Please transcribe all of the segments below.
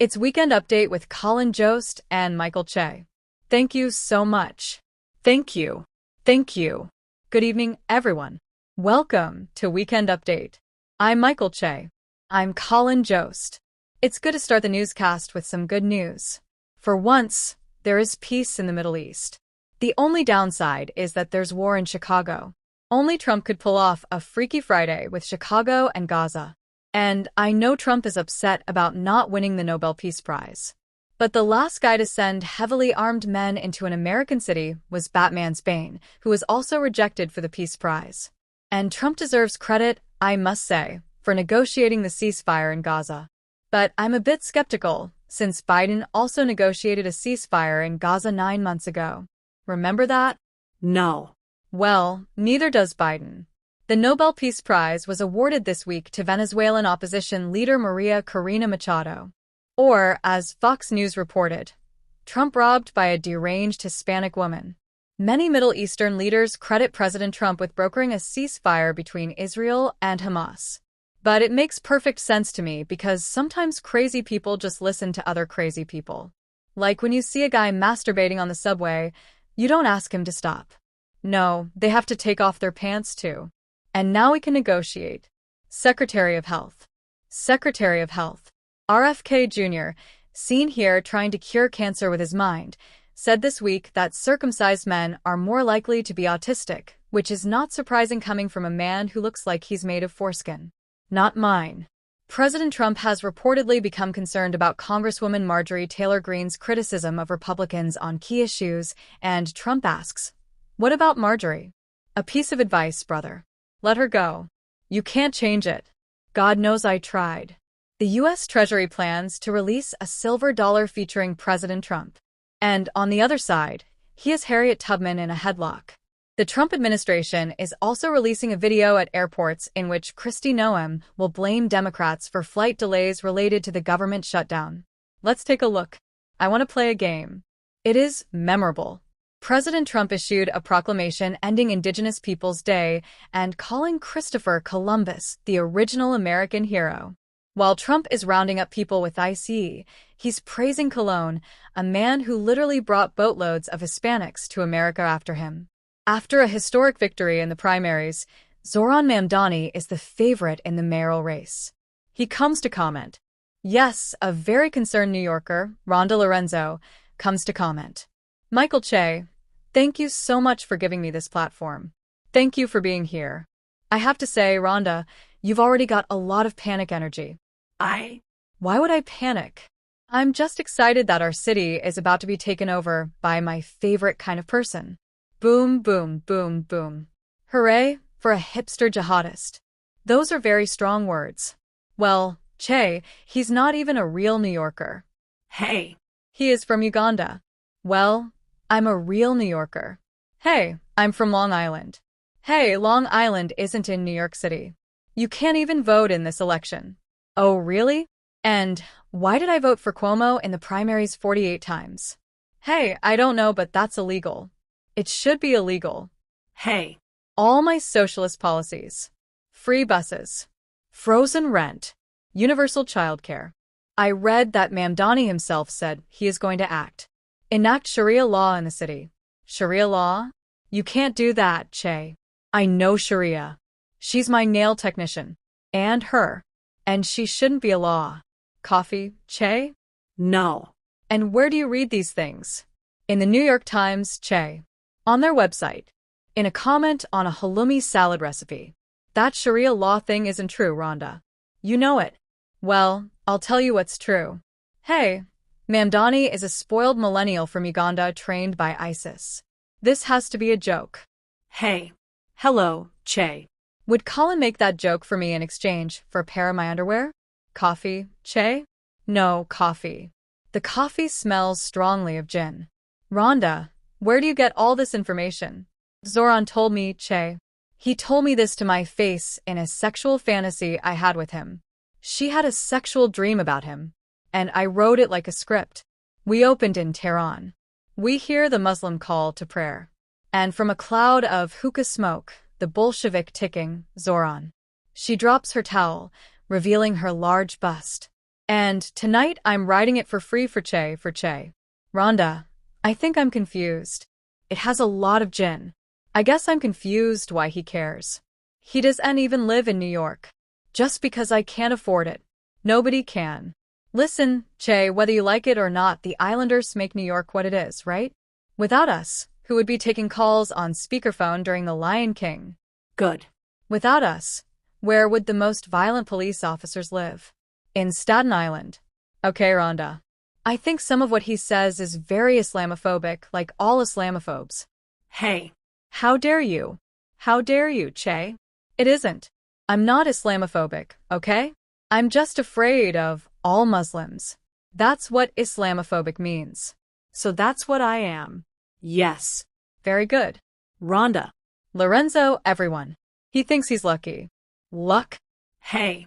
It's Weekend Update with Colin Jost and Michael Che. Thank you so much. Thank you. Thank you. Good evening, everyone. Welcome to Weekend Update. I'm Michael Che. I'm Colin Jost. It's good to start the newscast with some good news. For once, there is peace in the Middle East. The only downside is that there's war in Chicago. Only Trump could pull off a Freaky Friday with Chicago and Gaza. And I know Trump is upset about not winning the Nobel Peace Prize. But the last guy to send heavily armed men into an American city was Batman's Bane, who was also rejected for the Peace Prize. And Trump deserves credit, I must say, for negotiating the ceasefire in Gaza. But I'm a bit skeptical, since Biden also negotiated a ceasefire in Gaza 9 months ago. Remember that? No. Well, neither does Biden. The Nobel Peace Prize was awarded this week to Venezuelan opposition leader Maria Corina Machado. Or, as Fox News reported, Trump robbed by a deranged Hispanic woman. Many Middle Eastern leaders credit President Trump with brokering a ceasefire between Israel and Hamas. But it makes perfect sense to me because sometimes crazy people just listen to other crazy people. Like when you see a guy masturbating on the subway, you don't ask him to stop. No, they have to take off their pants too. And now we can negotiate. Secretary of Health. Secretary of Health. RFK Jr., seen here trying to cure cancer with his mind, said this week that circumcised men are more likely to be autistic, which is not surprising coming from a man who looks like he's made of foreskin. Not mine. President Trump has reportedly become concerned about Congresswoman Marjorie Taylor Greene's criticism of Republicans on key issues, and Trump asks, "What about Marjorie?" A piece of advice, brother. Let her go. You can't change it. God knows I tried. The U.S. Treasury plans to release a silver dollar featuring President Trump. And on the other side, he has Harriet Tubman in a headlock. The Trump administration is also releasing a video at airports in which Kristi Noem will blame Democrats for flight delays related to the government shutdown. Let's take a look. I want to play a game. It is memorable. President Trump issued a proclamation ending Indigenous Peoples Day and calling Christopher Columbus the original American hero. While Trump is rounding up people with ICE, he's praising Colon, a man who literally brought boatloads of Hispanics to America after him. After a historic victory in the primaries, Zoran Mamdani is the favorite in the mayoral race. He comes to comment. Yes, a very concerned New Yorker, Rhonda Lorenzo, comes to comment. Michael Che, thank you so much for giving me this platform. Thank you for being here. I have to say, Rhonda, you've already got a lot of panic energy. Why would I panic? I'm just excited that our city is about to be taken over by my favorite kind of person. Boom, boom, boom, boom. Hooray for a hipster jihadist. Those are very strong words. Well, Che, he's not even a real New Yorker. Hey. He is from Uganda. Well, I'm a real New Yorker. Hey, I'm from Long Island. Hey, Long Island isn't in New York City. You can't even vote in this election. Oh, really? And why did I vote for Cuomo in the primaries 48 times? Hey, I don't know, but that's illegal. It should be illegal. Hey. All my socialist policies. Free buses. Frozen rent. Universal childcare. I read that Mamdani himself said he is going to enact Sharia law in the city. Sharia law? You can't do that, Che. I know Sharia. She's my nail technician. And her. And she shouldn't be a law. Coffee, Che? No. And where do you read these things? In the New York Times, Che. On their website. In a comment on a halloumi salad recipe. That Sharia law thing isn't true, Rhonda. You know it. Well, I'll tell you what's true. Hey, Mamdani is a spoiled millennial from Uganda trained by ISIS. This has to be a joke. Hey. Hello, Che. Would Colin make that joke for me in exchange for a pair of my underwear? Coffee, Che? No, coffee. The coffee smells strongly of gin. Rhonda, where do you get all this information? Zoran told me, Che. He told me this to my face in a sexual fantasy I had with him. She had a sexual dream about him. And I wrote it like a script. We opened in Tehran. We hear the Muslim call to prayer. And from a cloud of hookah smoke, the Bolshevik ticking, Zoran. She drops her towel, revealing her large bust. And tonight I'm writing it for free for Che. Rhonda, I think I'm confused. It has a lot of gin. I guess I'm confused why he cares. He doesn't even live in New York. Just because I can't afford it. Nobody can. Listen, Che, whether you like it or not, the Islanders make New York what it is, right? Without us, who would be taking calls on speakerphone during The Lion King? Good. Without us, where would the most violent police officers live? In Staten Island. Okay, Rhonda. I think some of what he says is very Islamophobic, like all Islamophobes. Hey. How dare you? How dare you, Che? It isn't. I'm not Islamophobic, okay? I'm just afraid of all Muslims. That's what Islamophobic means. So that's what I am. Yes. Very good. Rhonda. Lorenzo, everyone. He thinks he's lucky. Luck? Hey.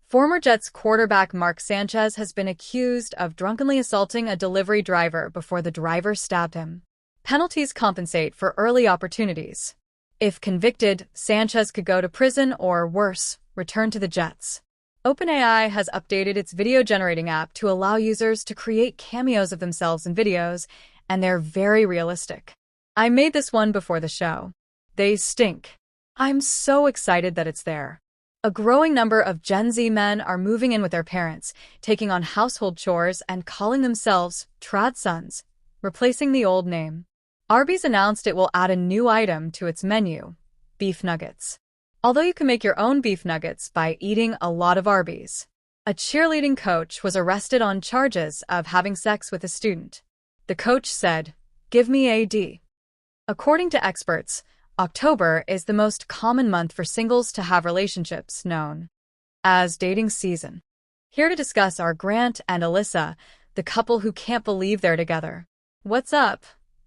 Former Jets quarterback Mark Sanchez has been accused of drunkenly assaulting a delivery driver before the driver stabbed him. Penalties compensate for early opportunities. If convicted, Sanchez could go to prison or, worse, return to the Jets. OpenAI has updated its video-generating app to allow users to create cameos of themselves in videos, and they're very realistic. I made this one before the show. They stink. I'm so excited that it's there. A growing number of Gen Z men are moving in with their parents, taking on household chores and calling themselves trad sons, replacing the old name. Arby's announced it will add a new item to its menu, beef nuggets. Although you can make your own beef nuggets by eating a lot of Arby's. A cheerleading coach was arrested on charges of having sex with a student. The coach said, "Give me a D." According to experts, October is the most common month for singles to have relationships, known as dating season. Here to discuss are Grant and Alyssa, the couple who can't believe they're together. What's up?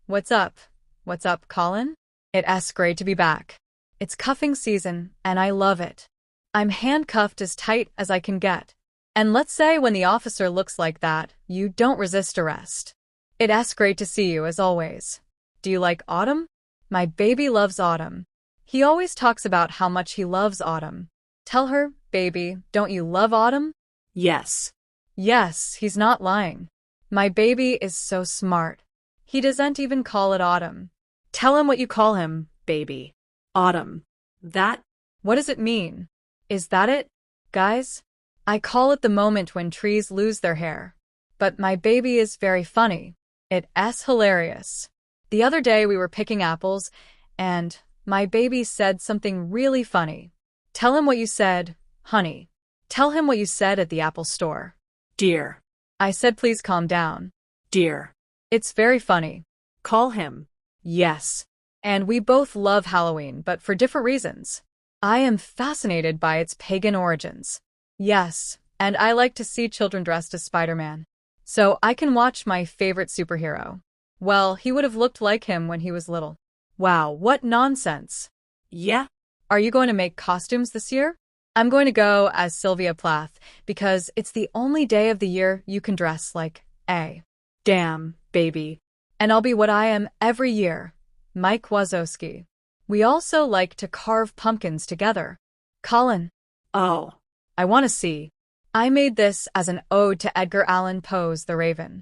What's up? What's up, Colin? It's great to be back. It's cuffing season, and I love it. I'm handcuffed as tight as I can get. And let's say when the officer looks like that, you don't resist arrest. It's great to see you, as always. Do you like autumn? My baby loves autumn. He always talks about how much he loves autumn. Tell her, baby, don't you love autumn? Yes. Yes, he's not lying. My baby is so smart. He doesn't even call it autumn. Tell him what you call him, baby. Autumn. That? What does it mean? Is that it, guys? I call it the moment when trees lose their hair. But my baby is very funny. It's hilarious. The other day we were picking apples, and my baby said something really funny. Tell him what you said, honey. Tell him what you said at the Apple store. Dear. I said please calm down. Dear. It's very funny. Call him. Yes. And we both love Halloween, but for different reasons. I am fascinated by its pagan origins. Yes, and I like to see children dressed as Spider-Man. So I can watch my favorite superhero. Well, he would have looked like him when he was little. Wow, what nonsense. Yeah? Are you going to make costumes this year? I'm going to go as Sylvia Plath, because it's the only day of the year you can dress like a damn baby. And I'll be what I am every year. Mike Wazowski. We also like to carve pumpkins together. Colin. Oh. I want to see. I made this as an ode to Edgar Allan Poe's The Raven.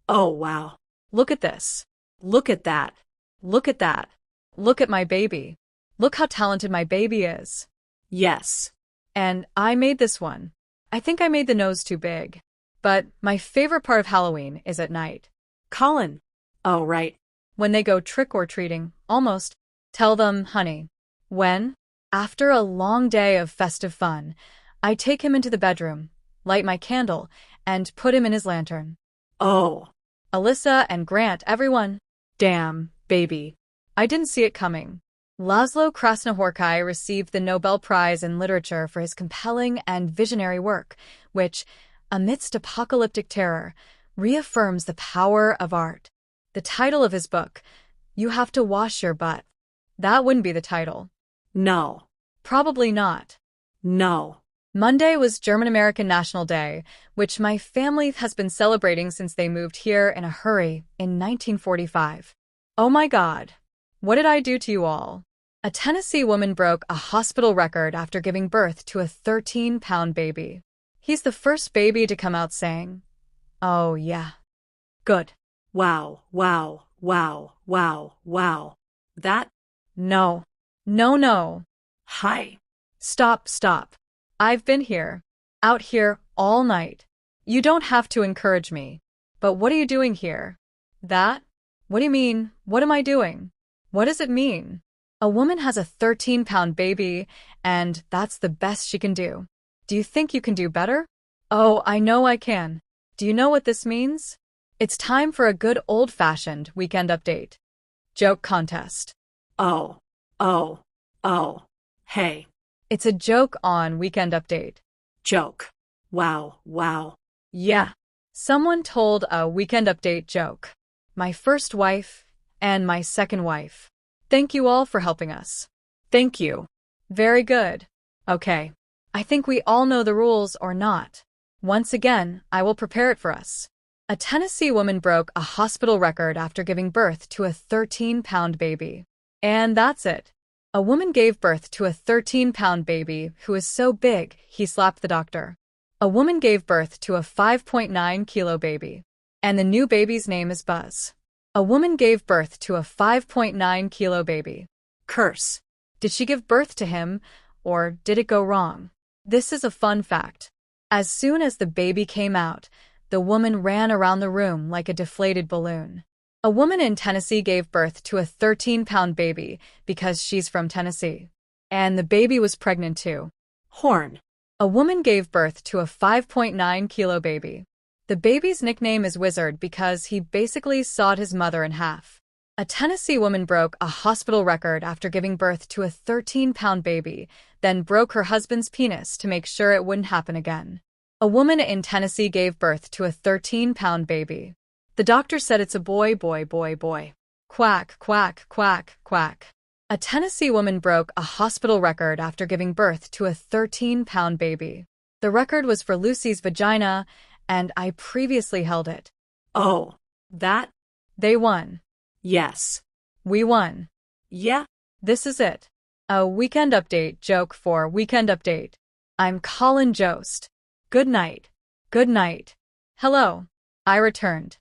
Oh, wow. Look at this. Look at that. Look at that. Look at my baby. Look how talented my baby is. Yes. And I made this one. I think I made the nose too big. But my favorite part of Halloween is at night. Colin. Oh, right. When they go trick-or-treating, almost. Tell them, honey. When, after a long day of festive fun, I take him into the bedroom, light my candle, and put him in his lantern. Oh. Alyssa and Grant, everyone. Damn, baby. I didn't see it coming. Laszlo Krasnohorkai received the Nobel Prize in Literature for his compelling and visionary work, which, amidst apocalyptic terror, reaffirms the power of art. The title of his book, You Have to Wash Your Butt. That wouldn't be the title. No. Probably not. No. Monday was German-American National Day, which my family has been celebrating since they moved here in a hurry in 1945. Oh my God. What did I do to you all? A Tennessee woman broke a hospital record after giving birth to a 13-pound baby. He's the first baby to come out saying, "Oh, yeah." Good. Wow, wow, wow, wow, wow. That? No. No, no. Hi. Stop. I've been here. Out here all night. You don't have to encourage me. But what are you doing here? That? What do you mean? What am I doing? What does it mean? A woman has a 13-pound baby, and that's the best she can do. Do you think you can do better? Oh, I know I can. Do you know what this means? It's time for a good old-fashioned weekend update. Joke contest. Oh. Hey. It's a joke on Weekend Update. Joke. Wow, wow. Yeah. Someone told a Weekend Update joke. My first wife and my second wife. Thank you all for helping us. Thank you. Very good. Okay. I think we all know the rules or not. Once again, I will prepare it for us. A Tennessee woman broke a hospital record after giving birth to a 13-pound baby. And that's it. A woman gave birth to a 13-pound baby who is so big he slapped the doctor. A woman gave birth to a 5.9-kilo baby. And the new baby's name is Buzz. A woman gave birth to a 5.9-kilo baby. Curse. Did she give birth to him, or did it go wrong? This is a fun fact. As soon as the baby came out, the woman ran around the room like a deflated balloon. A woman in Tennessee gave birth to a 13-pound baby because she's from Tennessee. And the baby was pregnant too. Horn. A woman gave birth to a 5.9-kilo baby. The baby's nickname is Wizard because he basically sawed his mother in half. A Tennessee woman broke a hospital record after giving birth to a 13-pound baby, then broke her husband's penis to make sure it wouldn't happen again. A woman in Tennessee gave birth to a 13-pound baby. The doctor said it's a boy. Quack, quack, quack, quack. A Tennessee woman broke a hospital record after giving birth to a 13-pound baby. The record was for Lucy's vagina, and I previously held it. Oh. That? They won. Yes. We won. Yeah. This is it. A Weekend Update joke for Weekend Update. I'm Colin Jost. Good night. Good night. Hello. I returned.